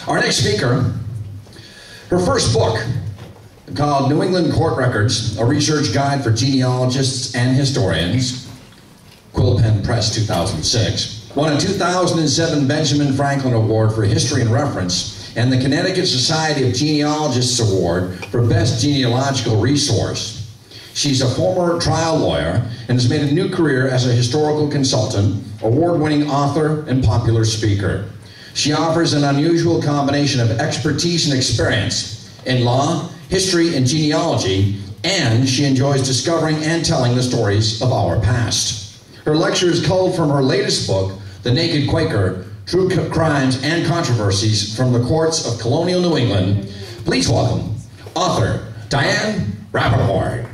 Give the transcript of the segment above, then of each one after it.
Our next speaker, her first book, called New England Court Records, a research guide for genealogists and historians, Quill Pen Press 2006, won a 2007 Benjamin Franklin Award for History and Reference and the Connecticut Society of Genealogists Award for Best Genealogical Resource. She's a former trial lawyer and has made a new career as a historical consultant, award-winning author, and popular speaker. She offers an unusual combination of expertise and experience in law, history, and genealogy, and she enjoys discovering and telling the stories of our past. Her lectures culled from her latest book, The Naked Quaker, True Crimes and Controversies from the Courts of Colonial New England. Please welcome author Diane Rapaport.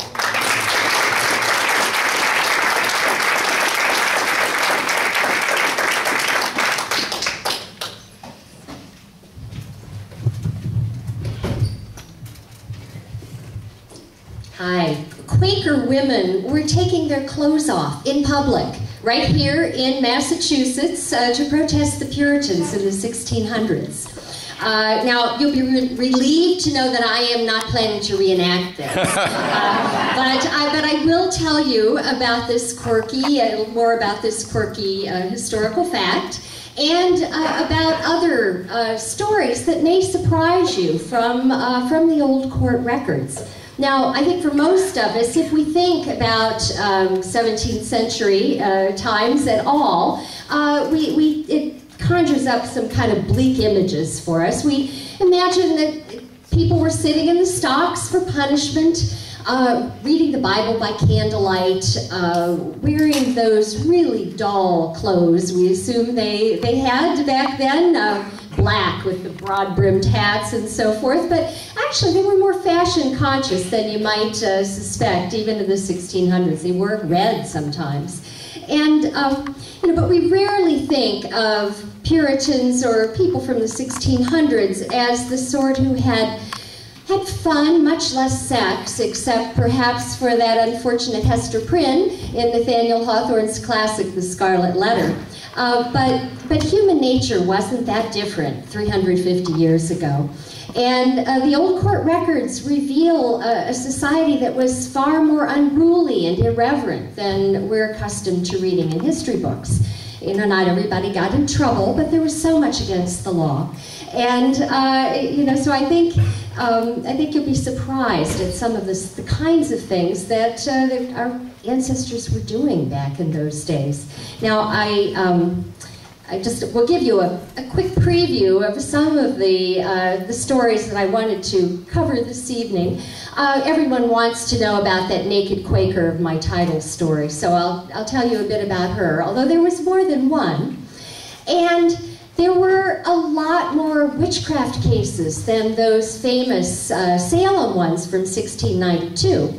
Hi. Quaker women were taking their clothes off in public, right here in Massachusetts, to protest the Puritans in the 1600s. Now, you'll be relieved to know that I am not planning to reenact this. But I will tell you about this quirky, more about this quirky historical fact, and about other stories that may surprise you from the old court records. Now, I think for most of us, if we think about 17th century times at all, it conjures up some kind of bleak images for us. We imagine that people were sitting in the stocks for punishment, reading the Bible by candlelight, wearing those really dull clothes we assume they had back then, black with the broad-brimmed hats and so forth, but actually they were more fashion conscious than you might suspect, even in the 1600s. They wore red sometimes. And, but we rarely think of Puritans or people from the 1600s as the sort who had fun, much less sex, except perhaps for that unfortunate Hester Prynne in Nathaniel Hawthorne's classic, The Scarlet Letter. But human nature wasn't that different 350 years ago. And the old court records reveal a society that was far more unruly and irreverent than we're accustomed to reading in history books. You know, not everybody got in trouble, but there was so much against the law. And, so I think you'll be surprised at some of the kinds of things that our ancestors were doing back in those days. Now, I just will give you a quick preview of some of the stories that I wanted to cover this evening. Everyone wants to know about that Naked Quaker of my title story, so I'll tell you a bit about her, although there was more than one. And there were a lot more witchcraft cases than those famous Salem ones from 1692.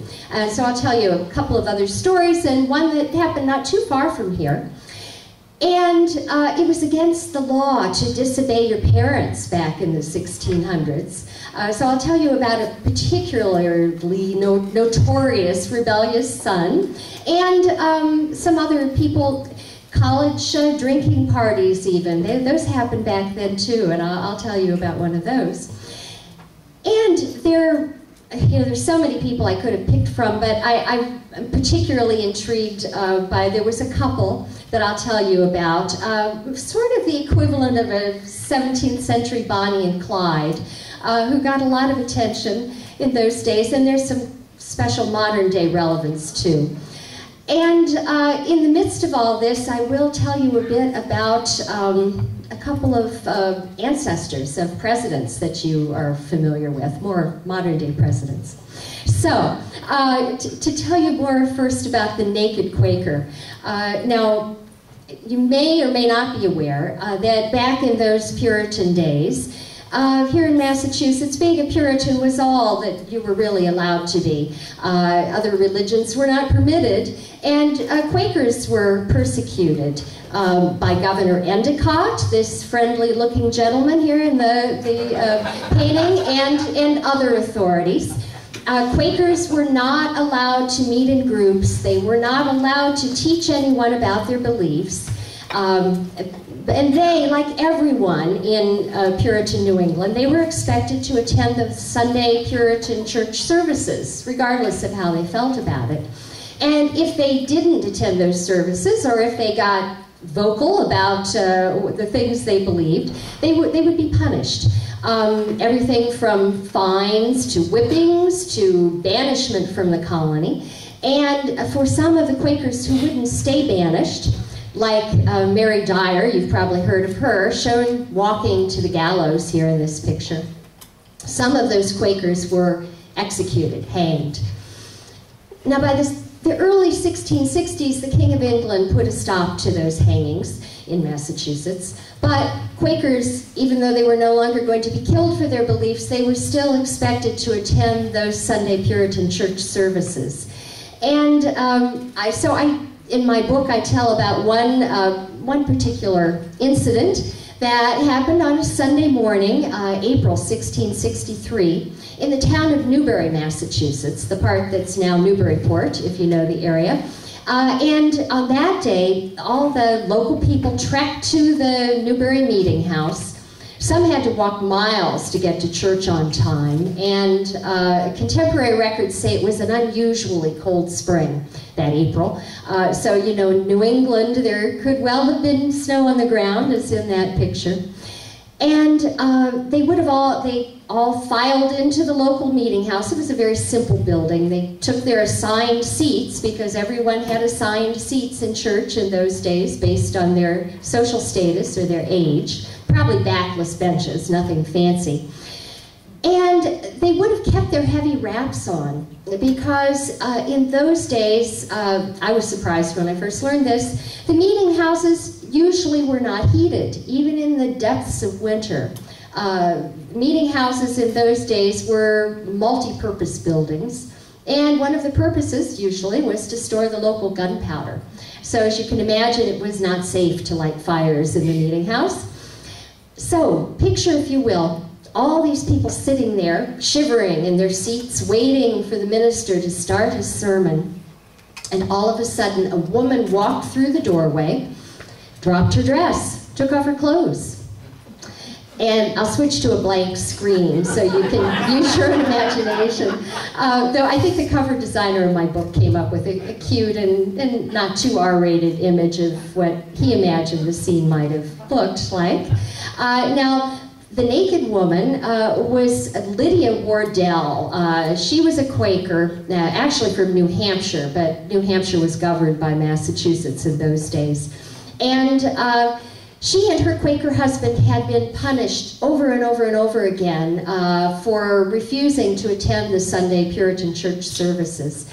So I'll tell you a couple of other stories, and one that happened not too far from here. And it was against the law to disobey your parents back in the 1600s. So I'll tell you about a particularly notorious rebellious son, and some other people, college drinking parties even. Those happened back then too, and I'll tell you about one of those. And there's so many people I could have picked from, but I'm particularly intrigued by, there was a couple that I'll tell you about, sort of the equivalent of a 17th century Bonnie and Clyde, who got a lot of attention in those days, and there's some special modern day relevance too. And in the midst of all this, I will tell you a bit about a couple of ancestors of presidents that you are familiar with, more modern day presidents. So, to tell you more first about the Naked Quaker. Now, you may or may not be aware that back in those Puritan days, here in Massachusetts, being a Puritan was all that you were really allowed to be. Other religions were not permitted, and Quakers were persecuted by Governor Endicott, this friendly-looking gentleman here in the painting, and other authorities. Quakers were not allowed to meet in groups. They were not allowed to teach anyone about their beliefs. And they, like everyone in Puritan New England, they were expected to attend the Sunday Puritan church services, regardless of how they felt about it. And if they didn't attend those services, or if they got vocal about the things they believed, they would be punished. Everything from fines to whippings to banishment from the colony. And for some of the Quakers who wouldn't stay banished, like Mary Dyer, you've probably heard of her, shown walking to the gallows here in this picture. Some of those Quakers were executed, hanged. Now by the early 1660s, the King of England put a stop to those hangings in Massachusetts. But Quakers, even though they were no longer going to be killed for their beliefs, they were still expected to attend those Sunday Puritan church services. And in my book, I tell about one particular incident that happened on a Sunday morning, April 1663, in the town of Newbury, Massachusetts, the part that's now Newburyport, if you know the area. And on that day, all the local people trekked to the Newbury Meeting House. Some had to walk miles to get to church on time, and contemporary records say it was an unusually cold spring that April. So, you know, in New England, there could well have been snow on the ground, as in that picture. And they all filed into the local meeting house. It was a very simple building. They took their assigned seats, because everyone had assigned seats in church in those days based on their social status or their age. Probably backless benches, nothing fancy. And they would have kept their heavy wraps on, because in those days, I was surprised when I first learned this, the meeting houses usually were not heated, even in the depths of winter. Meeting houses in those days were multi-purpose buildings, and one of the purposes usually was to store the local gunpowder. So as you can imagine, it was not safe to light fires in the meeting house. So picture, if you will, all these people sitting there, shivering in their seats, waiting for the minister to start his sermon. And all of a sudden, a woman walked through the doorway, dropped her dress, took off her clothes. And I'll switch to a blank screen so you can use your imagination. Though I think the cover designer of my book came up with a cute and not too R-rated image of what he imagined the scene might have looked like. Now, the naked woman was Lydia Wardell. She was a Quaker, actually from New Hampshire, but New Hampshire was governed by Massachusetts in those days. And she and her Quaker husband had been punished over and over and over again for refusing to attend the Sunday Puritan church services.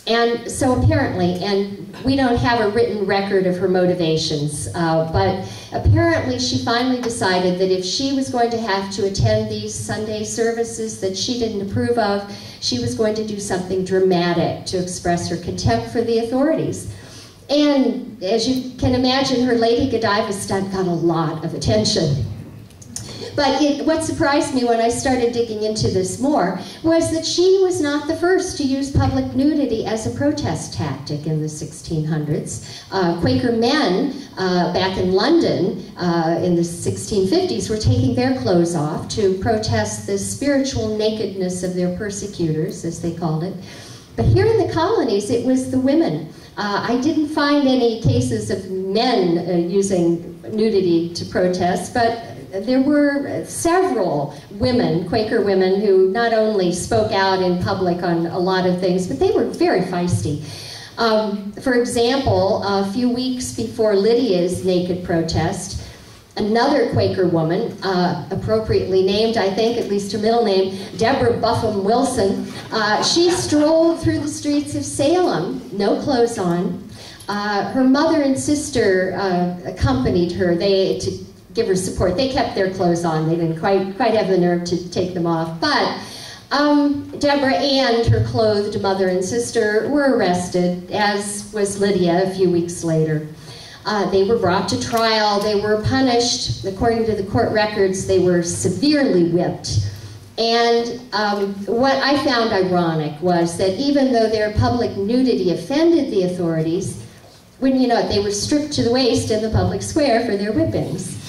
And so apparently, and we don't have a written record of her motivations, but apparently she finally decided that if she was going to have to attend these Sunday services that she didn't approve of, she was going to do something dramatic to express her contempt for the authorities. And as you can imagine, her Lady Godiva stunt got a lot of attention. But what surprised me when I started digging into this more was that she was not the first to use public nudity as a protest tactic in the 1600s. Quaker men back in London in the 1650s were taking their clothes off to protest the spiritual nakedness of their persecutors, as they called it. But here in the colonies, it was the women. I didn't find any cases of men using nudity to protest, but there were several women, Quaker women, who not only spoke out in public on a lot of things, but they were very feisty. For example, a few weeks before Lydia's naked protest, another Quaker woman, appropriately named, I think, at least her middle name, Deborah Buffin Wilson, she strolled through the streets of Salem, no clothes on. Her mother and sister accompanied her to give her support. They kept their clothes on. They didn't quite have the nerve to take them off. But Deborah and her clothed mother and sister were arrested, as was Lydia a few weeks later. They were brought to trial. They were punished. According to the court records, they were severely whipped. And what I found ironic was that even though their public nudity offended the authorities, Wouldn't you know it, they were stripped to the waist in the public square for their whippings.